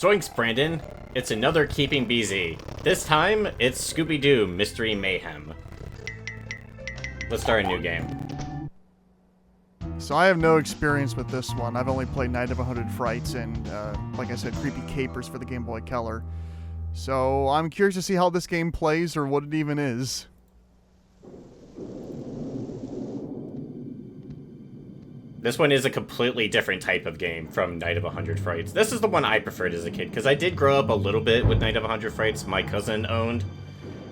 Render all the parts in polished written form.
Zoinks, Brandon. It's another Keeping Busy. This time, it's Scooby Doo Mystery Mayhem. Let's start a new game. So I have no experience with this one. I've only played Night of 100 Frights and, like I said, Creepy Capers for the Game Boy Color. So I'm curious to see how this game plays or what it even is. This one is a completely different type of game from Night of 100 Frights. This is the one I preferred as a kid, because I did grow up a little bit with Night of 100 Frights. My cousin owned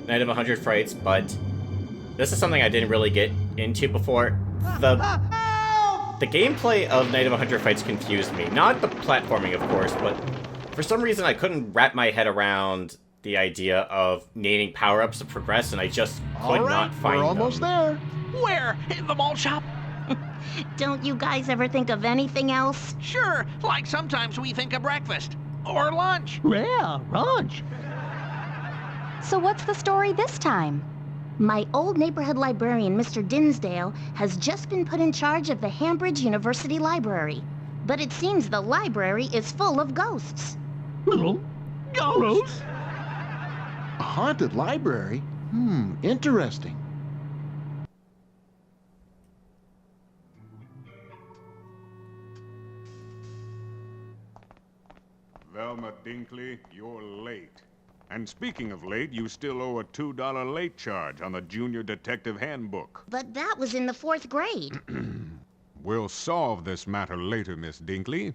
Night of 100 Frights, but this is something I didn't really get into before. The gameplay of Night of 100 Frights confused me. Not the platforming, of course, but for some reason I couldn't wrap my head around the idea of needing power-ups to progress, and I just could not find them. We're almost there. Where? In the mall shop? Don't you guys ever think of anything else? Sure, like sometimes we think of breakfast. Or lunch. Yeah, lunch. So what's the story this time? My old neighborhood librarian, Mr. Dinsdale, has just been put in charge of the Hambridge University Library. But it seems the library is full of ghosts. Ghosts? A haunted library? Interesting. Velma Dinkley, you're late. And speaking of late, you still owe a $2 late charge on the Junior Detective Handbook. But that was in the 4th grade. We'll solve this matter later, Miss Dinkley.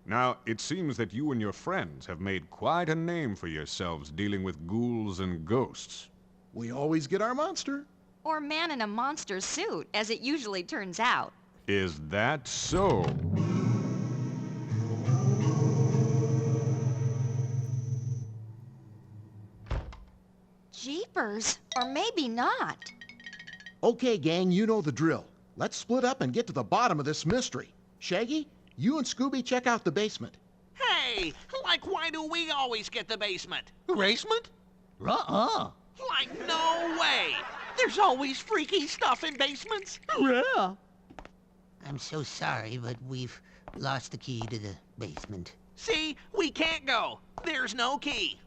Now, it seems that you and your friends have made quite a name for yourselves dealing with ghouls and ghosts. We always get our monster. Or man in a monster suit, as it usually turns out. Is that so? Jeepers, or maybe not. Okay, gang, you know the drill. Let's split up and get to the bottom of this mystery. Shaggy, you and Scooby check out the basement. Hey, like why do we always get the basement? Basement? Like no way. There's always freaky stuff in basements. Yeah. I'm so sorry, but we've lost the key to the basement. See, we can't go. There's no key.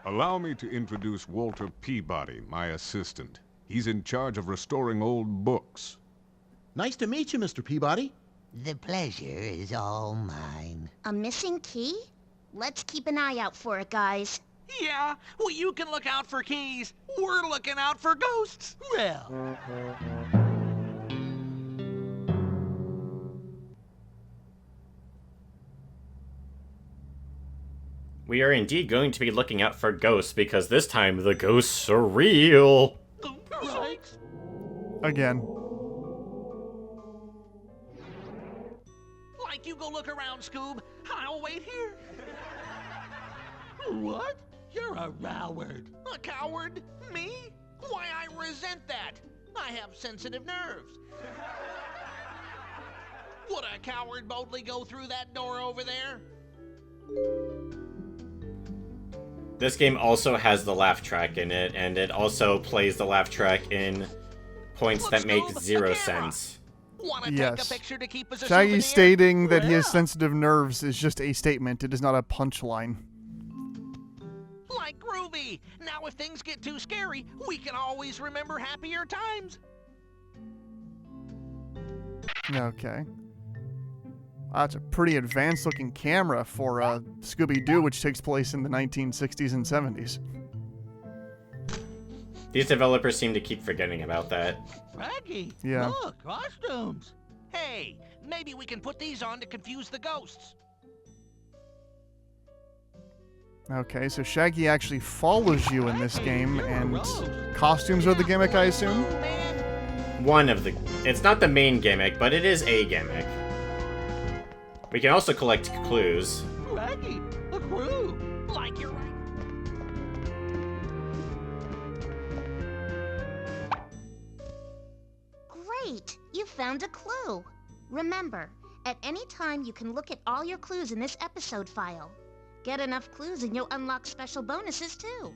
Allow me to introduce Walter Peabody, my assistant. He's in charge of restoring old books. Nice to meet you, Mr. Peabody. The pleasure is all mine. A missing key? Let's keep an eye out for it, guys. Yeah, well, you can look out for keys. We're looking out for ghosts. Well, We are indeed going to be looking out for ghosts, because this time the ghosts are real. Right? Again. Like you go look around, Scoob. I'll wait here. What? You're a coward. A coward? Me? Why, I resent that. I have sensitive nerves. Would a coward boldly go through that door over there? This game also has the laugh track in it, and it also plays the laugh track in points that make zero sense. Wanna Yes. take a picture to keep as a Shaggy souvenir? stating that he has sensitive nerves is just a statement. It is not a punchline. Like groovy. Now if things get too scary, we can always remember happier times. Okay. That's a pretty advanced-looking camera for Scooby Doo, which takes place in the 1960s and 70s. These developers seem to keep forgetting about that. Shaggy, Yeah. look, costumes. Hey, maybe we can put these on to confuse the ghosts. Okay, so Shaggy actually follows you in this game, and costumes are the gimmick, I assume? Oh, man. One of the... It's not the main gimmick, but it is a gimmick. We can also collect clues. Shaggy, a crew. Like you're right. Great! You found a clue. Remember, at any time you can look at all your clues in this episode file. Get enough clues and you'll unlock special bonuses too.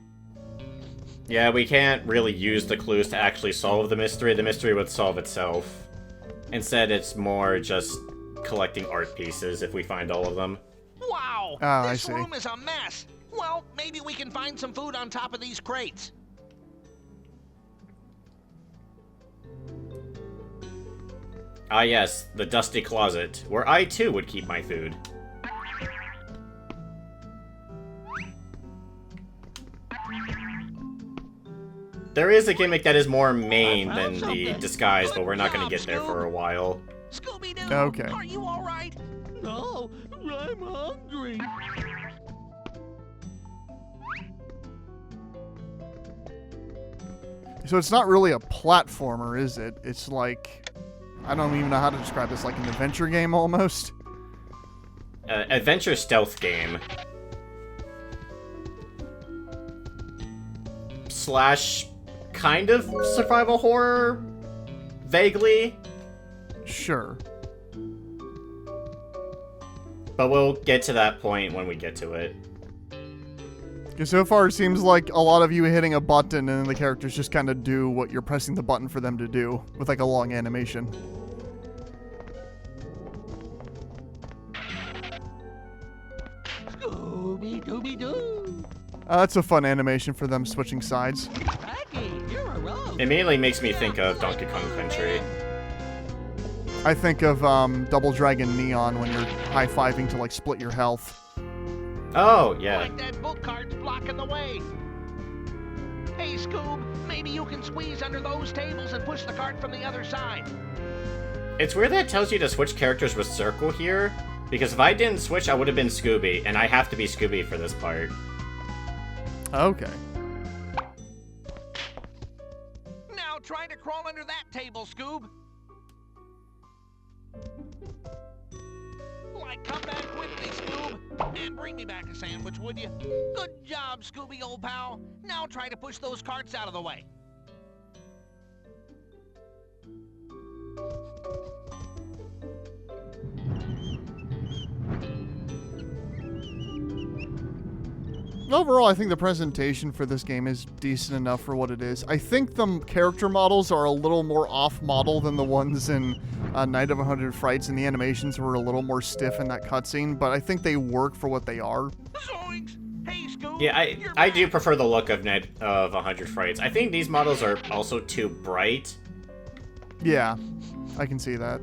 Yeah, we can't really use the clues to actually solve the mystery. The mystery would solve itself. Instead, it's more just collecting art pieces if we find all of them. Wow! Oh, this I see. room is a mess. Well, maybe we can find some food on top of these crates. Ah yes, the dusty closet, where I too would keep my food. There is a gimmick that is more main than the disguise, but we're not going to get there for a while. Scooby Doo! Okay. Are you alright? No, I'm hungry. So it's not really a platformer, is it? It's like, I don't even know how to describe this, like an adventure game almost. Adventure stealth game. Slash kind of survival horror? Vaguely? Sure. But we'll get to that point when we get to it. Because so far it seems like a lot of you hitting a button and then the characters just kind of do what you're pressing the button for them to do, with like a long animation. Scooby Dooby Doo. That's a fun animation for them switching sides. Shaggy, you're a rogue. It immediately makes me think of Donkey Kong Country. I think of Double Dragon Neon when you're high-fiving to like split your health. Oh, yeah. Like that book cart's blocking the way. Hey, Scoob, maybe you can squeeze under those tables and push the cart from the other side. It's weird that it tells you to switch characters with circle here, because if I didn't switch, I would have been Scooby, and I have to be Scooby for this part. Okay. Now try to crawl under that table, Scoob. Like, come back with me, Scoob. And bring me back a sandwich, would you? Good job, Scooby, old pal. Now try to push those carts out of the way. Overall, I think the presentation for this game is decent enough for what it is. I think the character models are a little more off-model than the ones in Night of 100 Frights, and the animations were a little more stiff in that cutscene, but I think they work for what they are. Zoinks! Hey, Scoob. Yeah, you're I do back. prefer the look of Night of 100 Frights. I think these models are also too bright. Yeah, I can see that.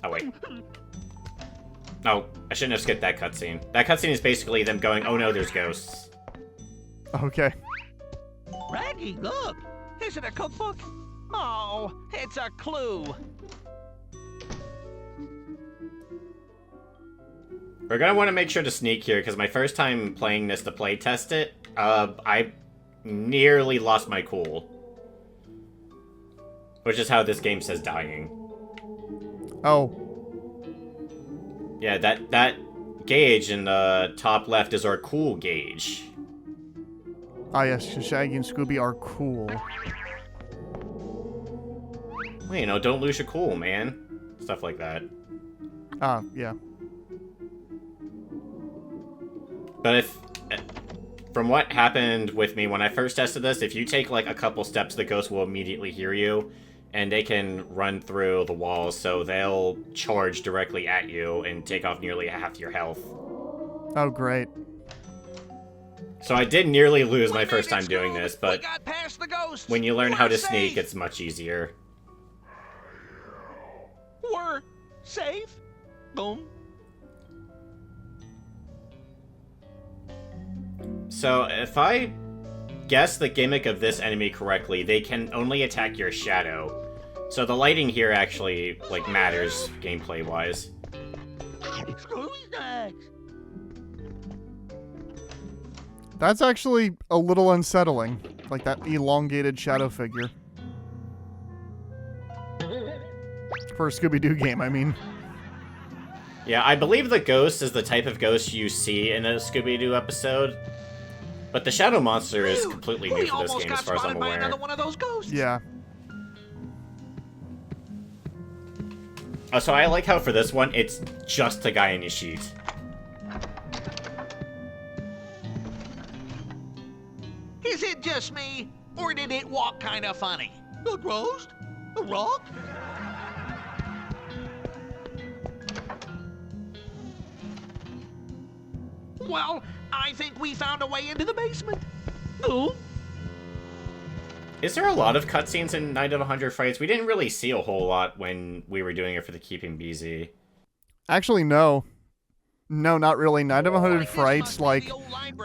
Oh, wait. Oh, I shouldn't have skipped that cutscene. That cutscene is basically them going, oh no, there's ghosts. Okay. Raggy, look. Is it a cookbook? Oh, it's a clue. We're gonna want to make sure to sneak here, because my first time playing this to play test it, I nearly lost my cool. Which is how this game says dying. Oh, Yeah, that gauge in the top left is our cool gauge. ah yes, Shaggy and Scooby are cool. Well, you know, don't lose your cool, man. Stuff like that. Ah, yeah. But if, from what happened with me when I first tested this, if you take like a couple steps, the ghost will immediately hear you, and they can run through the walls, so they'll charge directly at you and take off nearly half your health. Oh, great. So I did nearly lose We my made first it, time doing Scoob. this, We but got past the ghosts. when you learn how We're to sneak, safe. it's much easier. We're safe. Boom. So if I guess the gimmick of this enemy correctly, they can only attack your shadow. So the lighting here actually, like, matters gameplay-wise. Scooby's next. That's actually a little unsettling. Like that elongated shadow figure. For a Scooby Doo game, I mean. Yeah, I believe the ghost is the type of ghost you see in a Scooby Doo episode. But the shadow monster is Dude, completely new we for this almost game, got as far as I'm spotted by aware. another one of those ghosts. Yeah. So I like how for this one, it's just a guy in his sheet. Is it just me, or did it walk kind of funny? A ghost? A rock? Well, I think we found a way into the basement. Oh? Is there a lot of cutscenes in Night of 100 Frights? We didn't really see a whole lot when we were doing it for the Keeping BZ. Actually, no. No, not really. Night of 100 Frights, like,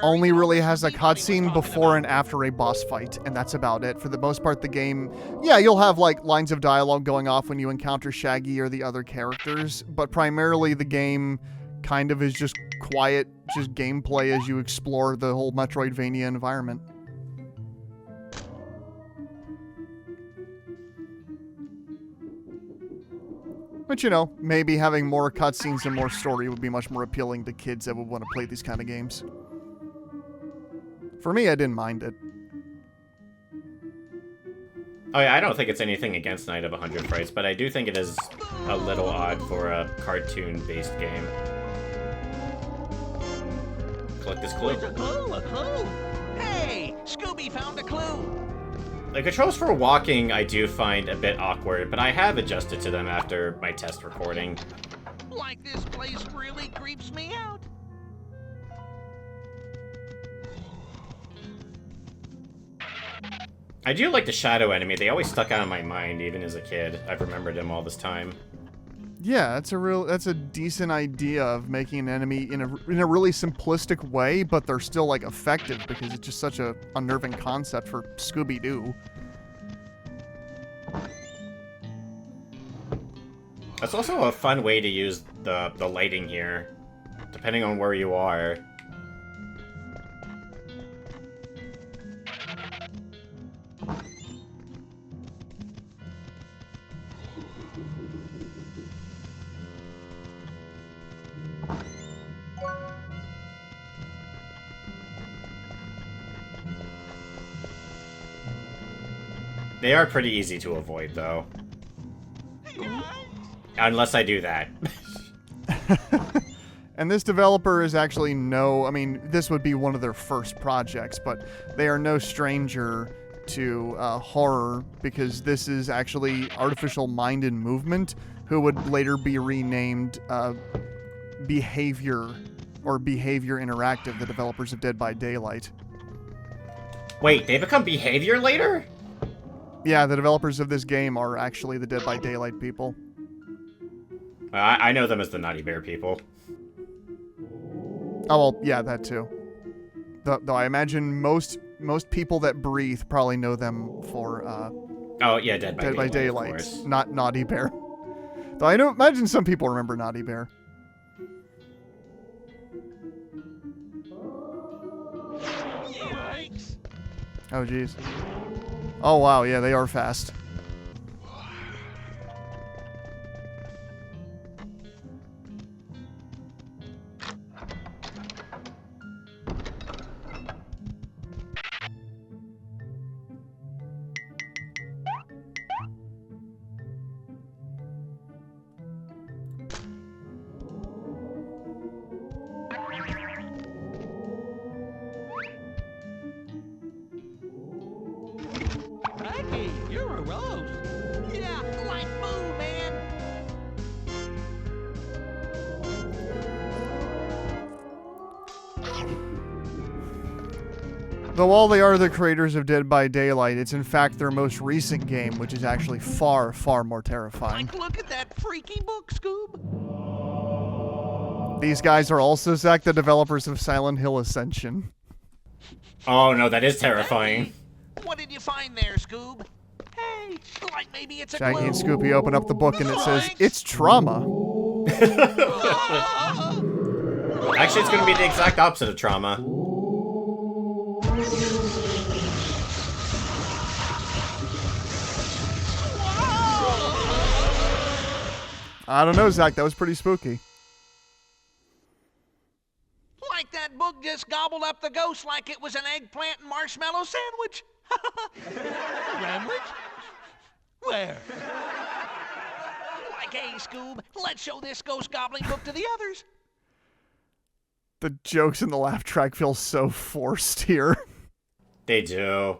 only really has a cutscene before and after a boss fight, and that's about it. For the most part, the game, yeah, you'll have, like, lines of dialogue going off when you encounter Shaggy or the other characters, but primarily the game kind of is just quiet, just gameplay as you explore the whole Metroidvania environment. But, you know, maybe having more cutscenes and more story would be much more appealing to kids that would want to play these kind of games. For me, I didn't mind it. Oh, yeah, I don't think it's anything against Night of 100 Frights, but I do think it is a little odd for a cartoon-based game. Collect this clue. A clue. Hey, Scooby found a clue. The controls for walking I do find a bit awkward, but I have adjusted to them after my test recording. Like this place really creeps me out. I do like the shadow enemy. They always stuck out in my mind, even as a kid. I've remembered them all this time. Yeah, that's a decent idea of making an enemy in a really simplistic way, but they're still like effective because it's just such a unnerving concept for Scooby Doo. That's also a fun way to use the lighting here, depending on where you are. They are pretty easy to avoid, though. Unless I do that. And this developer is actually I mean, this would be one of their first projects, but they are no stranger to horror, because this is actually Artificial Mind and Movement, who would later be renamed Behavior Interactive, the developers of Dead by Daylight. Wait, they become Behavior later? Yeah, the developers of this game are actually the Dead by Daylight people. I know them as the Naughty Bear people. Oh, well, yeah, that too. Though I imagine most people that breathe probably know them for oh yeah, Dead by Daylight, of course. not Naughty Bear. Though I don't imagine some people remember Naughty Bear. Yikes. Oh, jeez. Oh, wow, yeah, they are fast. Maggie, you're a rose. Yeah, like Boo, man. Though while they are the creators of Dead by Daylight, it's in fact their most recent game, which is actually far, far more terrifying. Like, look at that freaky book, Scoob. These guys are also, Zach, the developers of Silent Hill Ascension. Oh no, that is terrifying. What did you find there, Scoob? Hey, like maybe it's a Shaggy clue. and Scooby open up the book and it says, "It's trauma." Actually, it's going to be the exact opposite of trauma. I don't know, Zach, that was pretty spooky. Like that book just gobbled up the ghost like it was an eggplant and marshmallow sandwich. Sandwich? Where? Like, hey, Scoob, let's show this ghost gobbling book to the others. The jokes in the laugh track feel so forced here. They do.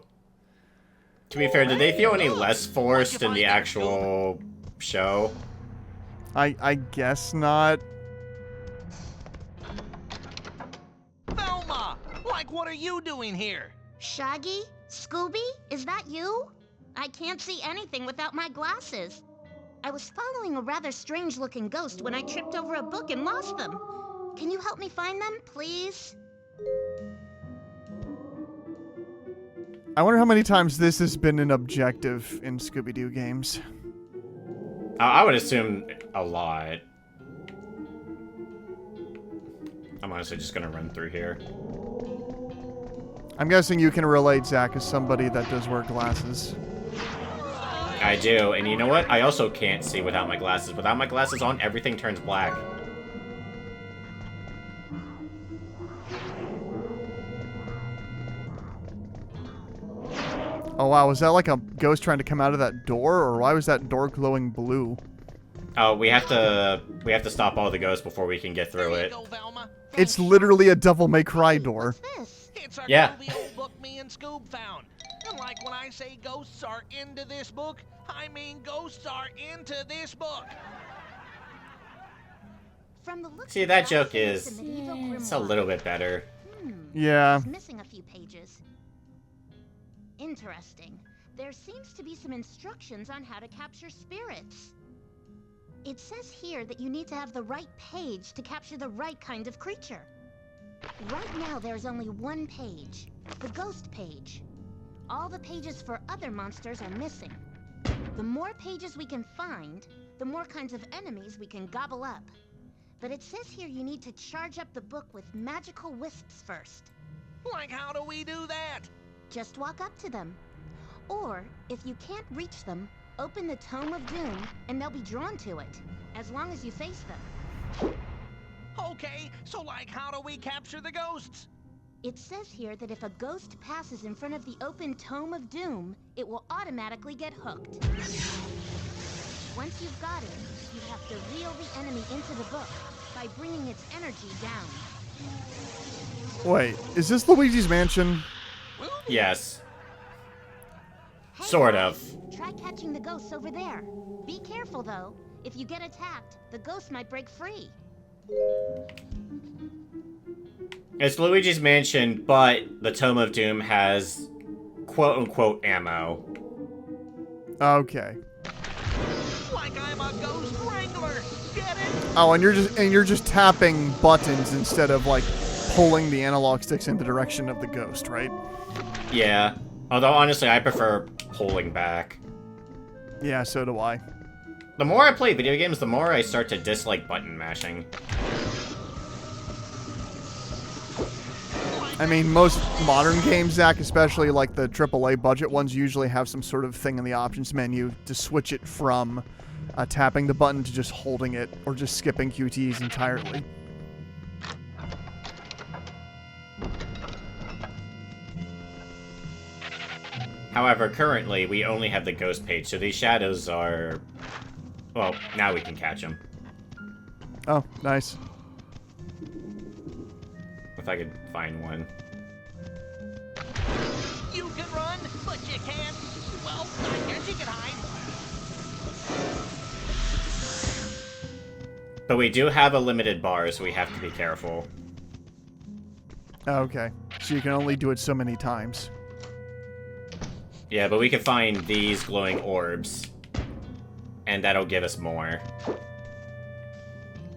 To be fair, did they feel any less forced in the actual show? I guess not. what are you doing here? Shaggy? Scooby? Is that you? I can't see anything without my glasses. I was following a rather strange-looking ghost when I tripped over a book and lost them. Can you help me find them, please? I wonder how many times this has been an objective in Scooby Doo games. I would assume a lot. I'm honestly just gonna run through here. I'm guessing you can relate, Zach, as somebody that does wear glasses. I do, and you know what? I also can't see without my glasses. Without my glasses on, everything turns black. Oh wow, was that like a ghost trying to come out of that door, or why was that door glowing blue? Oh, we have to stop all the ghosts before we can get through There you it. go, Velma. It's literally a Devil May Cry door. What's this? It's our Yeah. groovy old book me and Scoob found. And like when I say ghosts are into this book, I mean ghosts are into this book. From the looks See, of that it, joke I think is- it's a medieval It's a grimoire. little bit better. Yeah. It's missing a few pages. Interesting. There seems to be some instructions on how to capture spirits. It says here that you need to have the right page to capture the right kind of creature. Right now there's only one page, the ghost page. All the pages for other monsters are missing. The more pages we can find, the more kinds of enemies we can gobble up. But it says here you need to charge up the book with magical wisps first. Like how do we do that? Just walk up to them. Or, if you can't reach them, open the Tome of Doom and they'll be drawn to it, as long as you face them. Okay, so like how do we capture the ghosts? It says here that if a ghost passes in front of the open Tome of Doom, it will automatically get hooked. Once you've got it, you have to reel the enemy into the book by bringing its energy down. Wait, is this Luigi's Mansion? Yes. Hey, Sort guys, of. Try catching the ghosts over there. Be careful, though. If you get attacked, the ghost might break free. It's Luigi's Mansion, but the Tome of Doom has quote-unquote ammo. Okay. Like I'm a ghost wrangler. Get it? Oh, and you're just tapping buttons instead of like pulling the analog sticks in the direction of the ghost, right? Yeah. Although, honestly, I prefer pulling back. Yeah, so do I. The more I play video games, the more I start to dislike button mashing. I mean, most modern games, Zach, especially like the AAA budget ones, usually have some sort of thing in the options menu to switch it from tapping the button to just holding it, or just skipping QTEs entirely. However, currently, we only have the ghost page, so these shadows are... Well, now we can catch them. Oh, nice. If I could find one. You can run, but you can't. Well, I guess you can hide. But we do have a limited bar, so we have to be careful. Okay, so you can only do it so many times. Yeah, but we can find these glowing orbs. And that'll give us more.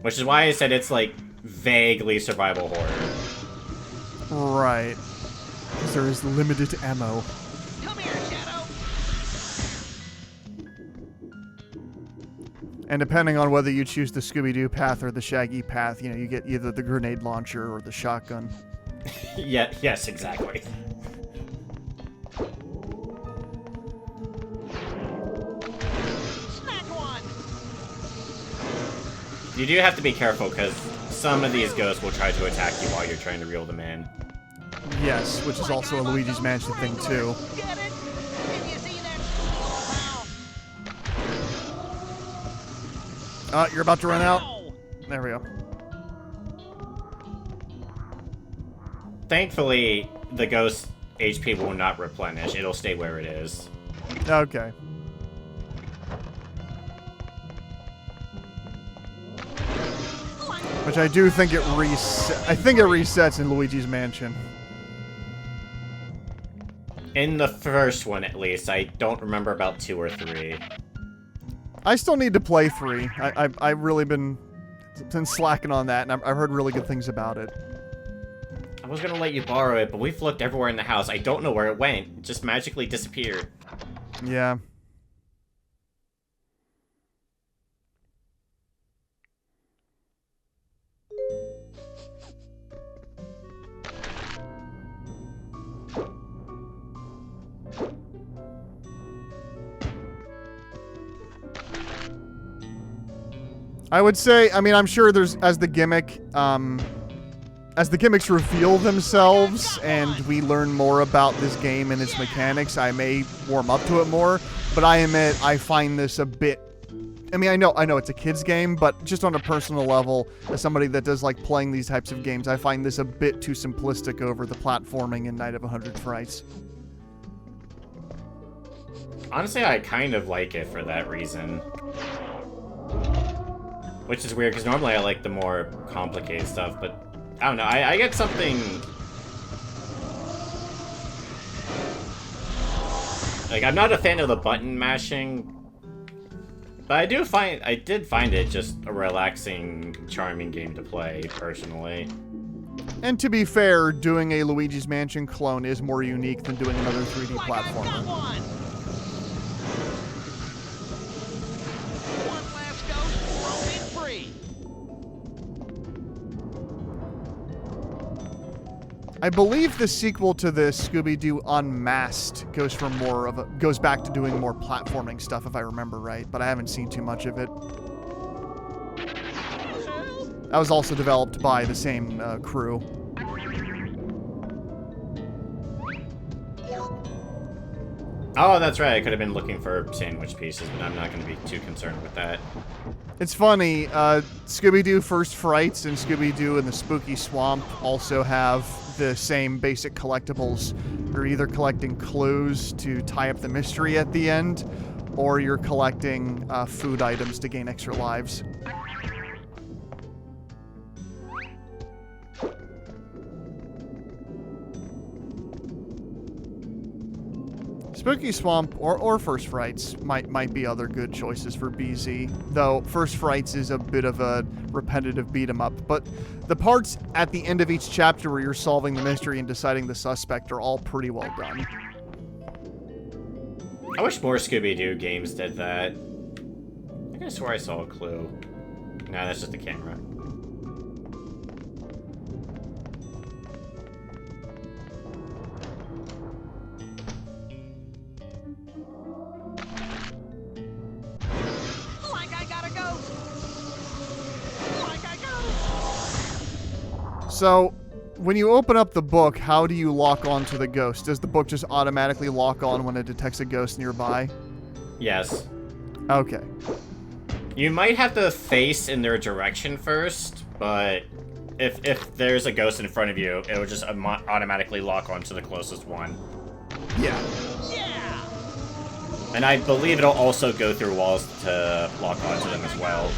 Which is why I said it's like vaguely survival horror. Right. Because there is limited ammo. Come here, Shadow. And depending on whether you choose the Scooby Doo path or the Shaggy path, you know, you get either the grenade launcher or the shotgun. Yeah, yes, exactly. Snack one. You do have to be careful, because some of these ghosts will try to attack you while you're trying to reel them in. Yes, which is also a Luigi's Mansion thing, too. Get it? Can you see that? Wow. You're about to run out. Ow. There we go. Thankfully, the ghost HP will not replenish. It'll stay where it is. Okay. Which I do think it resets in Luigi's Mansion. In the first one, at least. I don't remember about 2 or 3. I still need to play 3. I've really been slacking on that, and I've heard really good things about it. I was gonna let you borrow it, but we've looked everywhere in the house. I don't know where it went. It just magically disappeared. Yeah. I would say, I mean, I'm sure there's, as the gimmicks reveal themselves and we learn more about this game and its mechanics, I may warm up to it more, but I admit I find this a bit, I mean, I know it's a kid's game, but just on a personal level, as somebody that does like playing these types of games, I find this a bit too simplistic over the platforming in Night of 100 Frights. Honestly, I kind of like it for that reason. Which is weird, because normally I like the more complicated stuff, but I don't know, I get something... Like, I'm not a fan of the button mashing, but I did find it just a relaxing, charming game to play, personally. And to be fair, doing a Luigi's Mansion clone is more unique than doing another 3D platformer. I believe the sequel to this, Scooby Doo Unmasked, goes back to doing more platforming stuff, if I remember right, but I haven't seen too much of it. That was also developed by the same crew. Oh, that's right. I could have been looking for sandwich pieces, but I'm not going to be too concerned with that. It's funny, Scooby-Doo First Frights and Scooby-Doo and the Spooky Swamp also have the same basic collectibles. You're either collecting clues to tie up the mystery at the end, or you're collecting food items to gain extra lives. Spooky Swamp or First Frights might be other good choices for BZ, though First Frights is a bit of a repetitive beat-em-up, but the parts at the end of each chapter where you're solving the mystery and deciding the suspect are all pretty well done. I wish more Scooby-Doo games did that. I could have swore I saw a clue. No, that's just the camera. So, when you open up the book, how do you lock on to the ghost? Does the book just automatically lock on when it detects a ghost nearby? Yes. Okay. You might have to face in their direction first, but if there's a ghost in front of you, it'll just automatically lock on to the closest one. Yeah. Yeah! And I believe it'll also go through walls to lock onto them as well.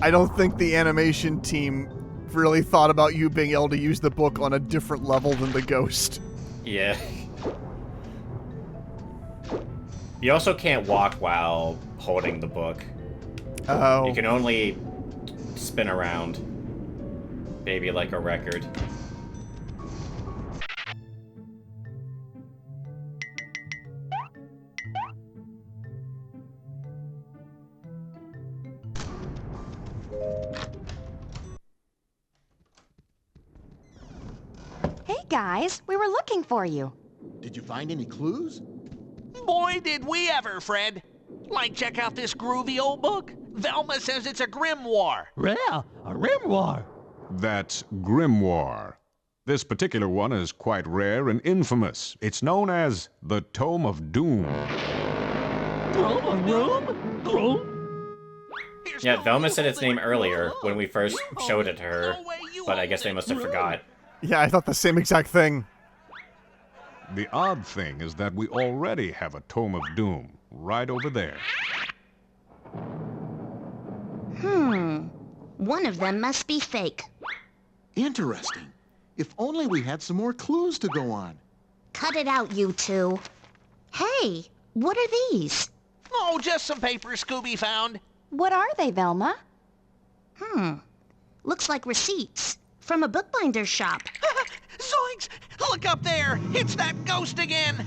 I don't think the animation team really thought about you being able to use the book on a different level than the ghost. Yeah. You also can't walk while holding the book. Oh. You can only spin around. Maybe like a record. Hey guys, we were looking for you. Did you find any clues? Boy, did we ever, Fred. Like, check out this groovy old book. Velma says it's a grimoire. Yeah, a grimoire. That's grimoire. This particular one is quite rare and infamous. It's known as the Tome of Doom. Yeah, Velma said its name earlier when we first showed it to her, but I guess they must have forgot. Yeah, I thought the same exact thing. The odd thing is that we already have a Tome of Doom right over there. One of them must be fake. Interesting. If only we had some more clues to go on. Cut it out, you two. Hey, what are these? Oh, just some papers Scooby found. What are they, Velma? Looks like receipts from a bookbinder's shop. Zoinks! Look up there! It's that ghost again!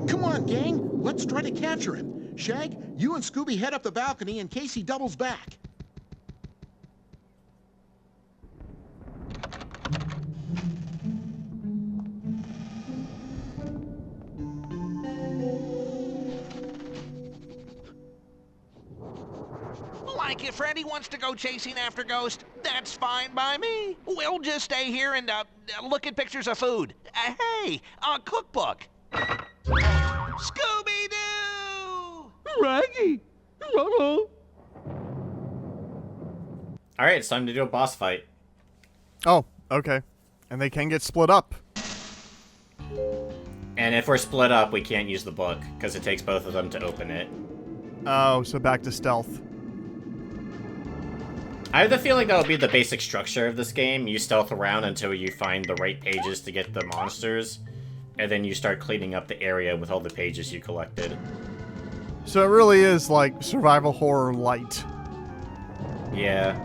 Come on, gang. Let's try to capture him. Shag, you and Scooby head up the balcony in case he doubles back. Like if Freddy wants to go chasing after Ghost, that's fine by me. We'll just stay here and look at pictures of food. Hey, a cookbook. Scooby Doo! Raggy! Hello. Alright, it's time to do a boss fight. Oh, okay. And they can get split up. And if we're split up, we can't use the book, because it takes both of them to open it. Oh, so back to stealth. I have the feeling that'll be the basic structure of this game. You stealth around until you find the right pages to get the monsters, and then you start cleaning up the area with all the pages you collected. So it really is like survival horror light. Yeah.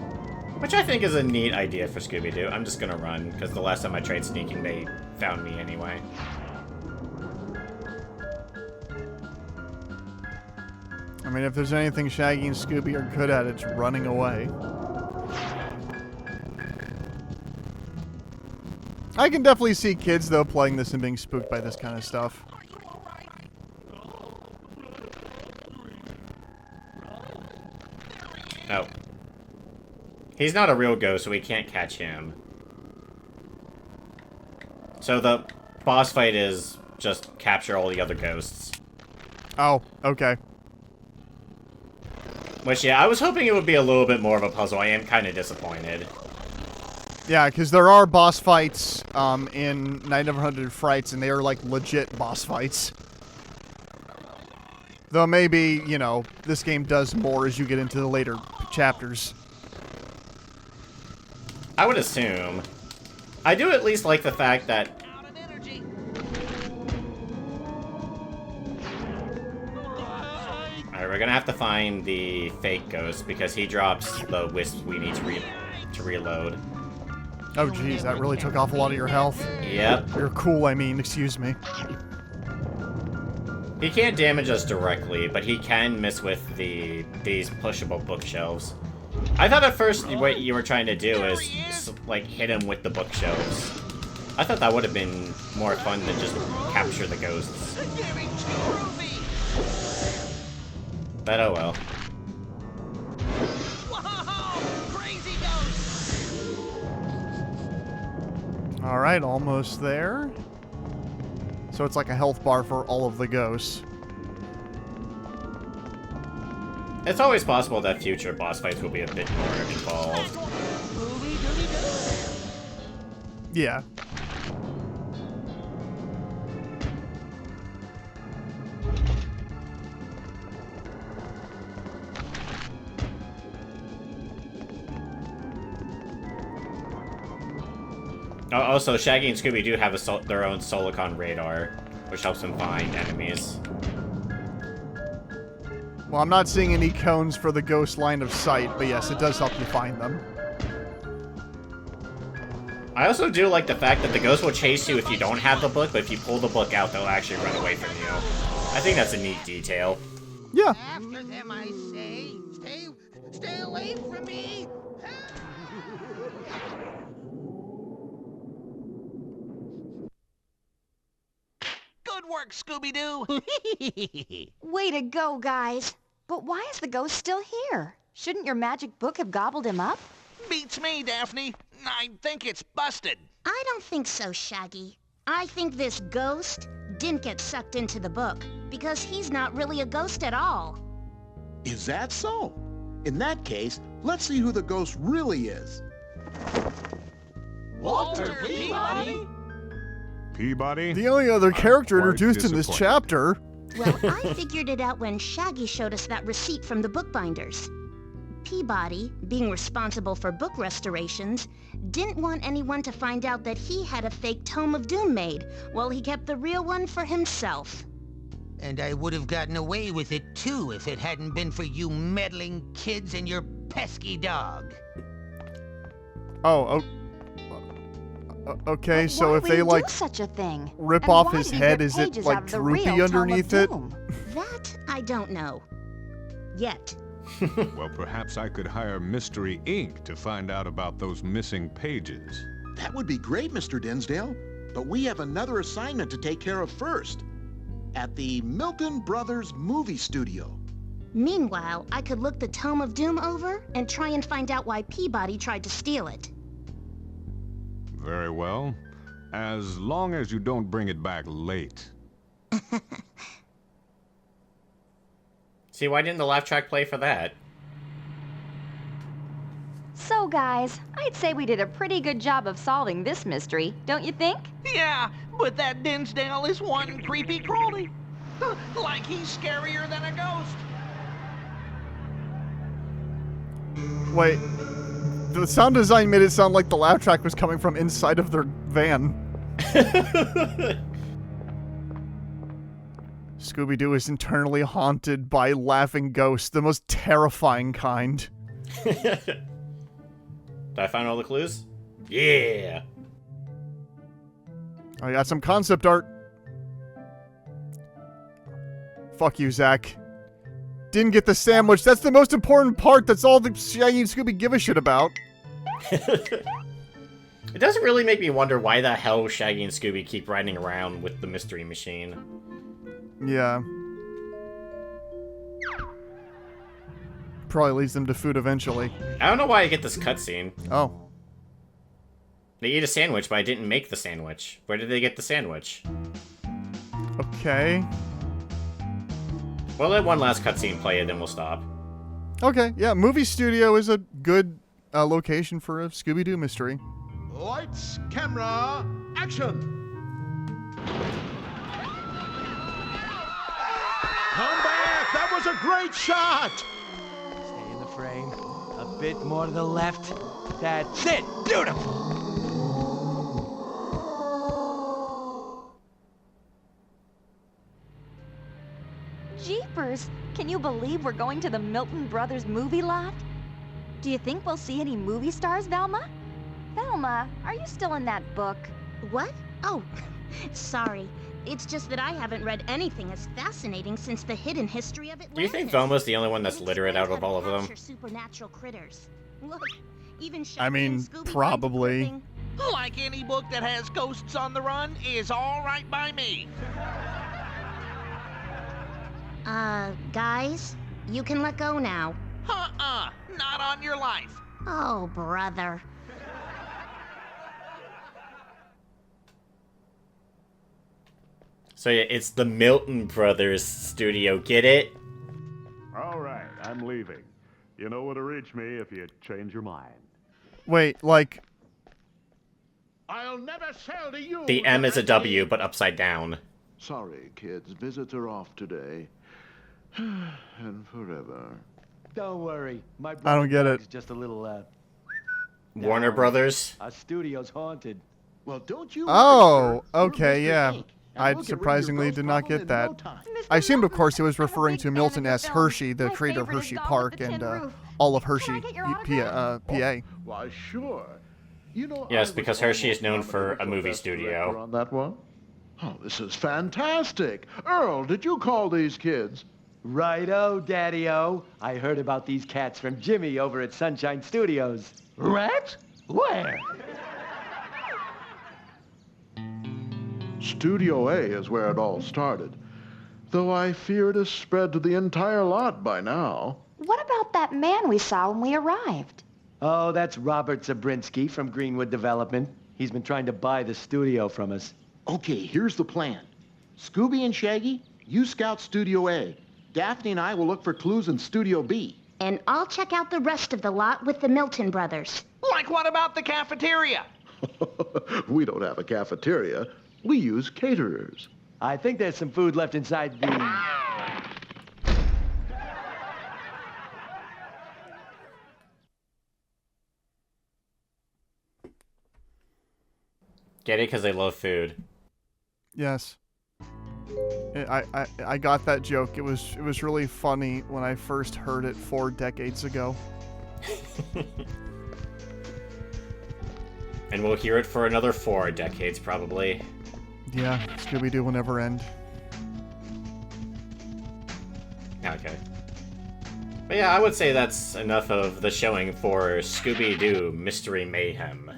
Which I think is a neat idea for Scooby Doo. I'm just gonna run, because the last time I tried sneaking, they found me anyway. I mean, if there's anything Shaggy and Scooby are good at, it's running away. I can definitely see kids, though, playing this and being spooked by this kind of stuff. Oh. He's not a real ghost, so we can't catch him. So the boss fight is just capture all the other ghosts. Oh, okay. Which, yeah, I was hoping it would be a little bit more of a puzzle. I am kind of disappointed. Yeah, because there are boss fights in Night of 100 Frights, and they are, like, legit boss fights. Though maybe, you know, this game does more as you get into the later chapters. I would assume. I do at least like the fact that... Out of energy. Alright, we're gonna have to find the fake ghost, because he drops the wisps we need to reload. Oh, geez, that really took off a lot of your health. Yep. You're cool, I mean, excuse me. He can't damage us directly, but he can mess with these pushable bookshelves. I thought at first what you were trying to do is, like, hit him with the bookshelves. I thought that would have been more fun than just capture the ghosts. But oh well. Alright, almost there. So it's like a health bar for all of the ghosts. It's always possible that future boss fights will be a bit more involved. Yeah. Also, Shaggy and Scooby do have their own Solicon radar, which helps them find enemies. Well, I'm not seeing any cones for the ghost line of sight, but yes, it does help you find them. I also do like the fact that the ghost will chase you if you don't have the book, but if you pull the book out, they'll actually run away from you. I think that's a neat detail. Yeah. After them, I say. Stay away from me. Good work, Scooby-Doo. Way to go, guys. But why is the ghost still here? Shouldn't your magic book have gobbled him up? Beats me, Daphne. I think it's busted. I don't think so, Shaggy. I think this ghost didn't get sucked into the book because he's not really a ghost at all. Is that so? In that case, let's see who the ghost really is. Walter Peabody? Peabody? The only other character quite introduced in this disappointed. chapter. Well, I figured it out when Shaggy showed us that receipt from the bookbinders. Peabody, being responsible for book restorations, didn't want anyone to find out that he had a fake Tome of Doom made, while he kept the real one for himself. And I would have gotten away with it too if it hadn't been for you meddling kids and your pesky dog. Okay, But so why if would they he like do such a thing? rip And off why his did he head, rip is it pages like out of the droopy real Tome of underneath it? Doom? That I don't know. Yet. Well, perhaps I could hire Mystery Inc. to find out about those missing pages. That would be great, Mr. Dinsdale. But we have another assignment to take care of first. At the Milton Brothers Movie Studio. Meanwhile, I could look the Tome of Doom over and try and find out why Peabody tried to steal it. Very well. As long as you don't bring it back late. See, why didn't the laugh track play for that? So guys, I'd say we did a pretty good job of solving this mystery, don't you think? Yeah, but that Dinsdale is one creepy crawly. Like he's scarier than a ghost. Wait, the sound design made it sound like the laugh track was coming from inside of their van. Scooby Doo is internally haunted by laughing ghosts, the most terrifying kind. Did I find all the clues? Yeah. I got some concept art. Fuck you, Zach. Didn't get the sandwich. That's the most important part. That's all the Shaggy and Scooby give a shit about. It doesn't really make me wonder why the hell Shaggy and Scooby keep riding around with the mystery machine. Yeah. Probably leads them to food eventually. I don't know why I get this cutscene. Oh. They eat a sandwich, but I didn't make the sandwich. Where did they get the sandwich? Okay. We'll let one last cutscene play and then we'll stop. Okay, yeah, movie studio is a good location for a Scooby-Doo mystery. Lights, camera, action! Come back! That was a great shot! Stay in the frame. A bit more to the left. That's it. Beautiful. Jeepers! Can you believe we're going to the Milton Brothers movie lot? Do you think we'll see any movie stars, Velma? Velma, are you still in that book? What? Oh, sorry. It's just that I haven't read anything as fascinating since the hidden history of Atlantis. Do you think Velma's the only one that's It literate out explains of all of how to them? capture supernatural critters. Look, even I Shaggy mean, and Scooby finds it probably. gripping. Like any book that has ghosts on the run is all right by me. Guys, you can let go now. Not on your life. Oh, brother. So yeah, it's the Milton Brothers studio, get it? All right, I'm leaving. You know where to reach me if you change your mind. Wait, like, I'll never sell to you! The M is a Anthony. W, but upside down. Sorry, kids. Visits are off today. And forever. Don't worry. My I don't get it. is just a little, Warner No. Brothers? Our studio's haunted. Well, don't you oh, worry, sir. okay, We're Mr. yeah. Inc., and I we'll get rid of your surprisingly ghost did not problem get in that. no time. I assumed, of course, it was referring to Milton S. Hershey, the My creator of favorite is Hershey Dog with Park the Tin and Roof. all of Can I Hershey, get your PA. Why, sure. You know, Yes, I was because Hershey is known almost for nominated a movie Best studio. Director on that one. Oh, this is fantastic. Earl, did you call these kids? Righto, Daddy-O. I heard about these cats from Jimmy over at Sunshine Studios. Rats? Where? Studio A is where it all started. Though I fear it has spread to the entire lot by now. What about that man we saw when we arrived? Oh, that's Robert Zabrinsky from Greenwood Development. He's been trying to buy the studio from us. Okay, here's the plan. Scooby and Shaggy, you scout Studio A. Daphne and I will look for clues in Studio B. And I'll check out the rest of the lot with the Milton Brothers. Like what about the cafeteria? We don't have a cafeteria. We use caterers. I think there's some food left inside the... Get it? Because they love food. Yes. I got that joke. It was really funny when I first heard it 4 decades ago. And we'll hear it for another 4 decades, probably. Yeah, Scooby Doo will never end. Okay. But yeah, I would say that's enough of the showing for Scooby Doo Mystery Mayhem.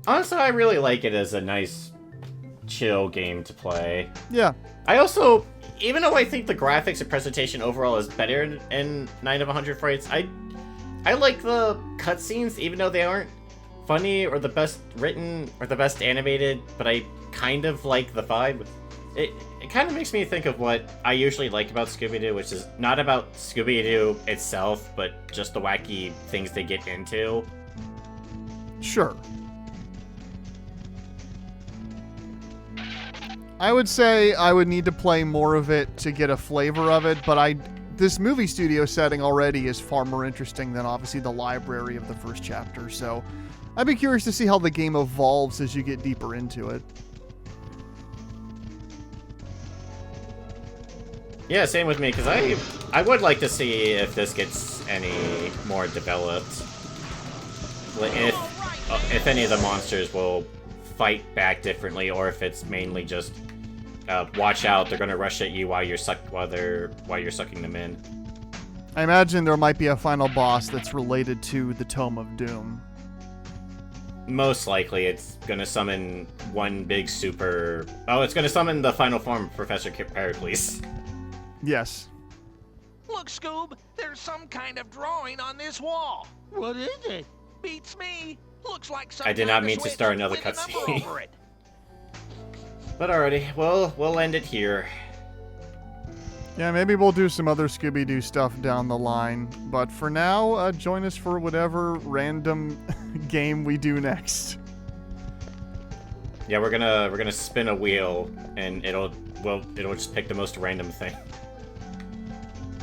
Honestly, I really like it as a nice, chill game to play. Yeah. I also, even though I think the graphics and presentation overall is better in Night of 100 Frights, I like the cutscenes, even though they aren't funny or the best written or the best animated, but I kind of like the vibe. It kind of makes me think of what I usually like about Scooby-Doo, which is not about Scooby-Doo itself, but just the wacky things they get into. Sure. I would say I would need to play more of it to get a flavor of it, but this movie studio setting already is far more interesting than obviously the library of the first chapter, so I'd be curious to see how the game evolves as you get deeper into it. Yeah, same with me, because I would like to see if this gets any more developed. If any of the monsters will fight back differently, or if it's mainly just watch out, they're gonna rush at you while you're sucking them in. I imagine there might be a final boss that's related to the Tome of Doom. Most likely, it's gonna summon one big super... Oh, it's gonna summon the final form of Professor Pericles. Yes. Look, Scoob, there's some kind of drawing on this wall. What is it? Beats me. Looks like some I did not mean to start another cutscene. But alrighty, well, we'll end it here. Yeah, maybe we'll do some other Scooby-Doo stuff down the line. But for now, join us for whatever random game we do next. Yeah, we're gonna spin a wheel, and it'll just pick the most random thing.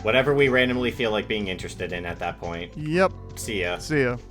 Whatever we randomly feel like being interested in at that point. Yep. See ya. See ya.